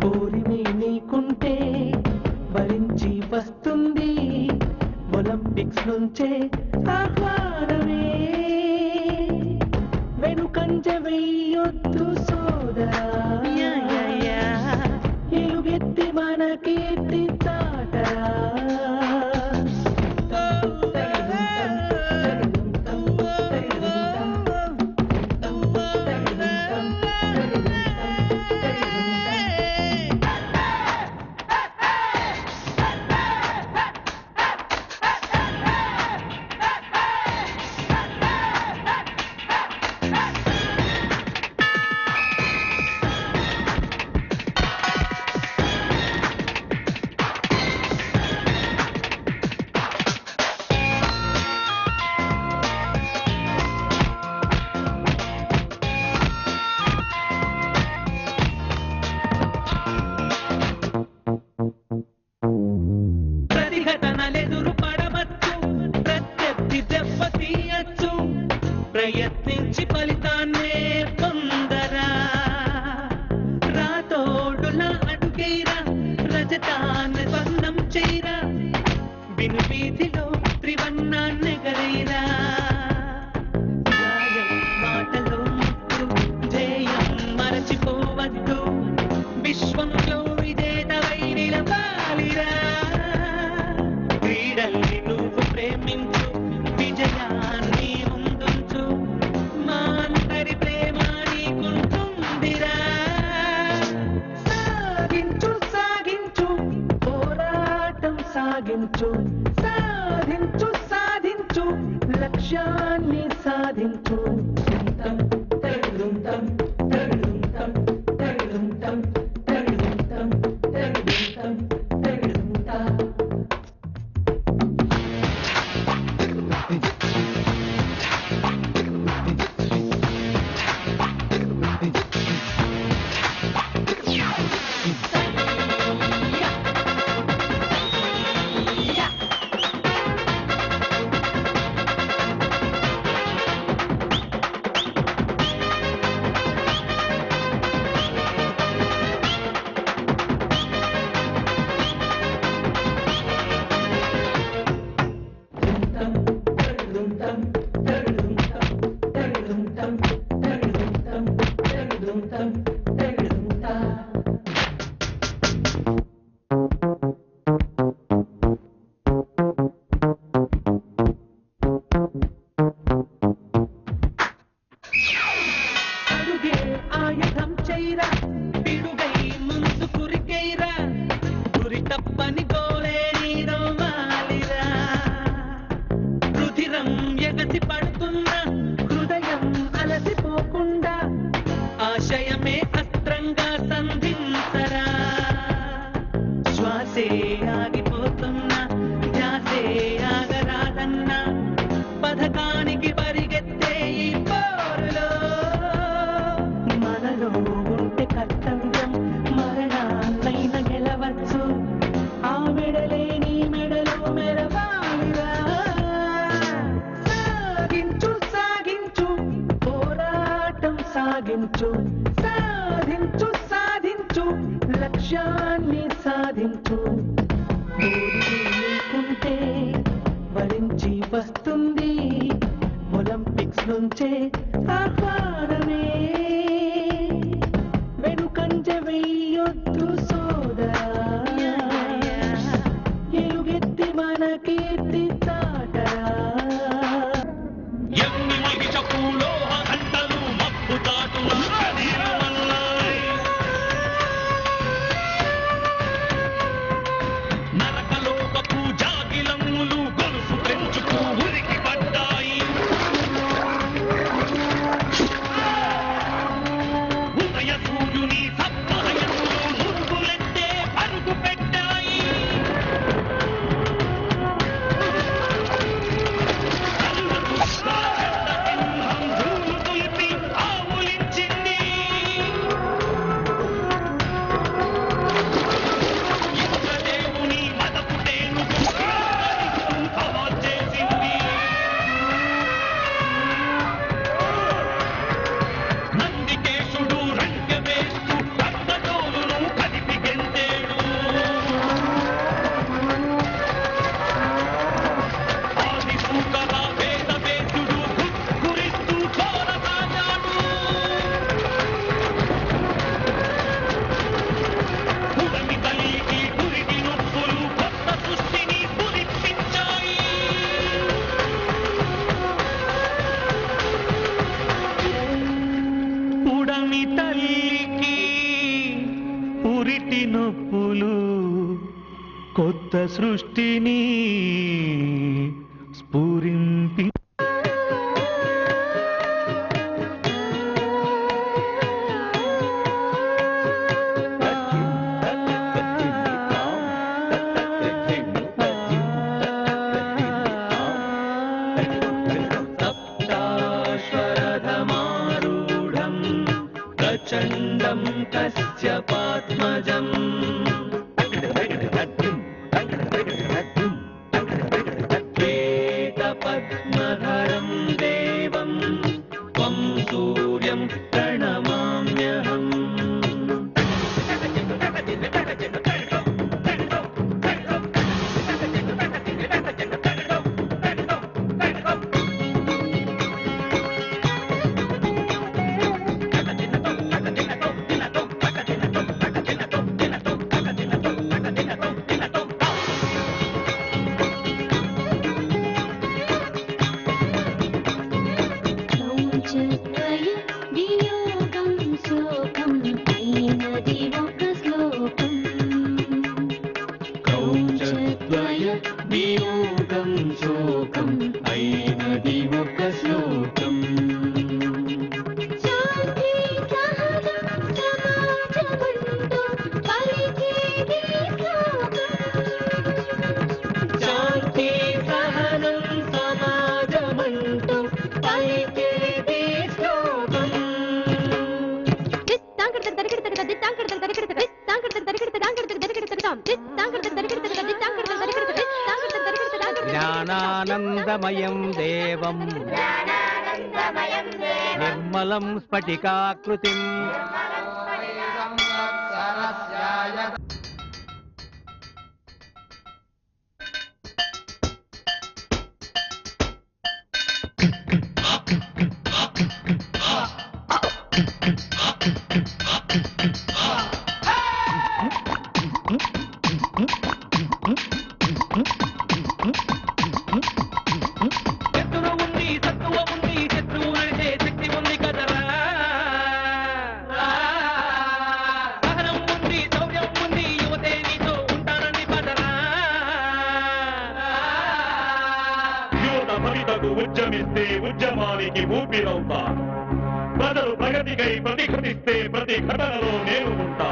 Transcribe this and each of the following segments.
బోరిని నీకుంటే భరించి వస్తుంది ఒలింపిక్స్ నుంచే ఆహ్వానమే. వెనుకంజ వెయ్యొద్దు సోదరా, ఎలుగెత్తి మన కీర్తి చాటరా. ప్రయత్నించి ఫలితాన్నే పొందరా. రాతోడులా అడుగేరా, రజతాన్ని స్వర్ణం చేరా. విను వీధిలో త్రివర్ణాన్నెగరేరా. న్యాయం మాటలో ముద్దు, జయం మరచిపోవద్దు. విశ్వంలో విజేతవై నిలవాలిరా. క్రీడల్ని నువ్వు ప్రేమించు, విజయాన్ని ముందుంచు. మా అందరి ప్రేమ నీకుంటుందిరా. సాగించు సాగించు పోరాటం సాగించు. సాధించు సాధించు లక్ష్యాన్ని సాధించు. ఆయుధం చైరా, పిడుగై ముందు కురికైరా. గురి తప్పని గోలే నీరవ్వాలిరా. రుధిరం ఎగసి పడుతున్న హృదయం అలసిపోకుండా ఆశయమే అస్త్రంగా సంధించరా. శ్వాసే ఆగిపోతున్న ధ్యాసే ఆగరాదన్న పథకానికి పరిగెత్తే ఈ పోరులో. మనలో ఉంటే కర్తవ్యం మరణాన్నైన గెలవచ్చు. ఆ మెడలే నీ మెడలో మెరవాలిరా. సాగించు సాగించు పోరాటం సాగించు. సాధించు సాధించు లక్ష్యాన్ని సాధించు. నీకుంటే వరించి వస్తుంది ఒలింపిక్స్ నుంచే ఆహ్వానమే. వెనుకంజ వెయ్యొద్దు సోదరా, ఎలుగెత్తి మన కీర్తి చాటరా. సూర్యుని సప్తాయంలో నువ్వు పురిటి నొప్పులు కొత్త సృష్టిని స్ఫురింపి ప్రచండం కశ్యపాత్మజం శ్వేతపద్మధరం దేవం త్వం సూర్యం ప్రణమామ్యహం. వియోగం శోకం అయినది ఒక శ్లోకం. శాంతి సహనం సమాజమంటూ పలికేది శ్లోకం. శాంతి సహనం సమాజమంటూ పలికేది శ్లోకం. జ్ఞానానందమయం దేవం నిర్మలం స్ఫటికాకృతిం ఉద్యమిస్తే ఉద్యమానికి ఊపిరవుతా. ప్రజలు ప్రగతికై ప్రతిఘటిస్తే ప్రతి ఘటనలో నేను ఉంటా.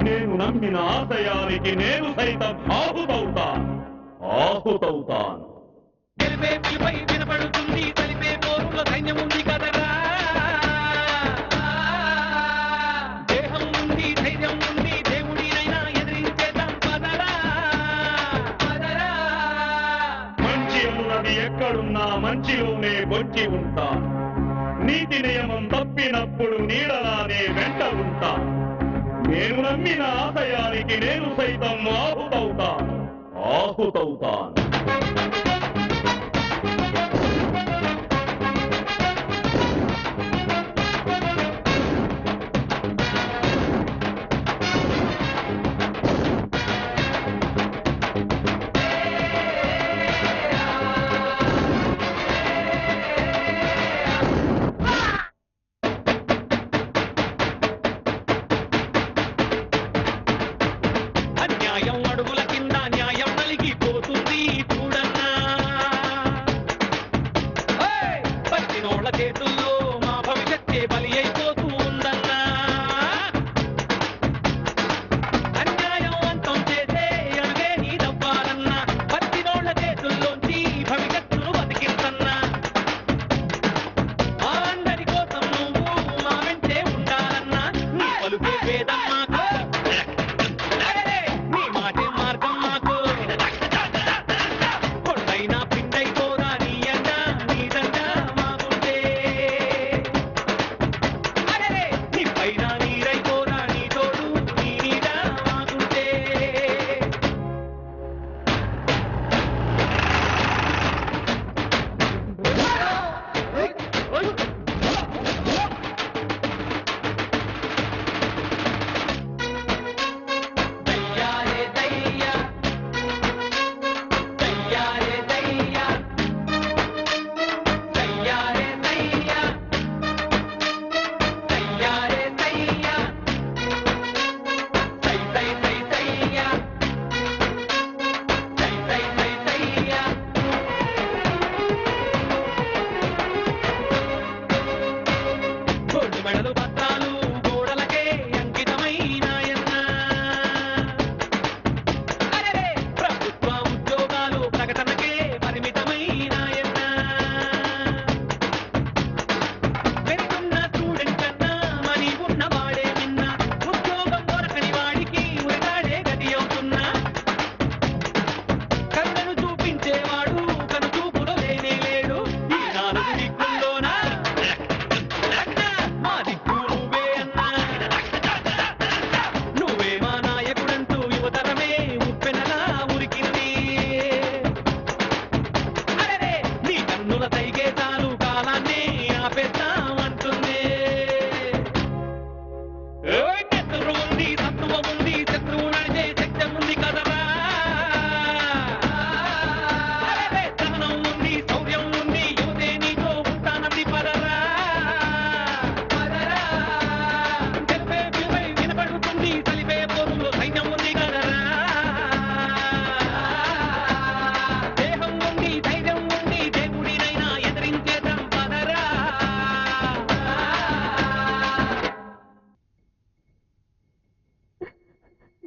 నేను నమ్మిన ఆశయానికి నేను సైతం ఆహుతవుతాను. గెలిపే పిలుపై వినపడుతుంది కలిపే పోరులో సైన్యం ఉంది కదరా. దేహం ఉంది ధైర్యం ఉంది దేవుడినైనా ఎదిరించేద్దాం పదరా. మంచి ఉన్నది ఎక్కడున్నా మంచిలోనే బొచ్చి ఉంటా. నీతి నియమం తప్పినప్పుడు నీడలానే వెంట ఉంటా. నేను నమ్మిన ఆశయానికి నేను సైతం ఆహుతవుతాను. అన్యాయం అడుగుల కింద న్యాయం నలిగిపోతుంది చూడన్నా.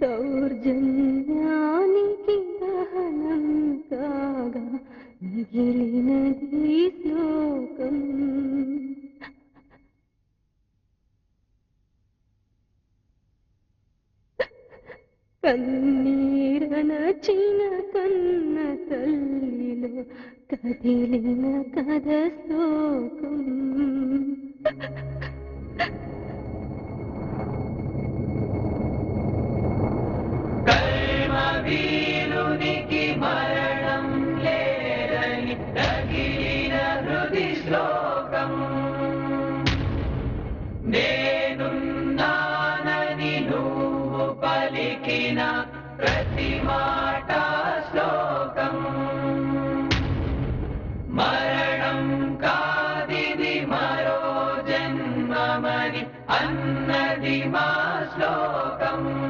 దౌర్జన్యానికి దహనం కాగా మిగిలినది శ్లోకం. కన్నీరనచిన కన్న తల్లిలో కదిలిన కథ శ్లోకం. కర్మవీరునికి మరణం లేదని తగిలిన హృది శ్లోకం. నేనున్నానని నువ్వు పలికిన ప్రతి మాట శ్లోకం. మరణం కాదిది మరో జన్మమని అన్నది మా శ్లోకం.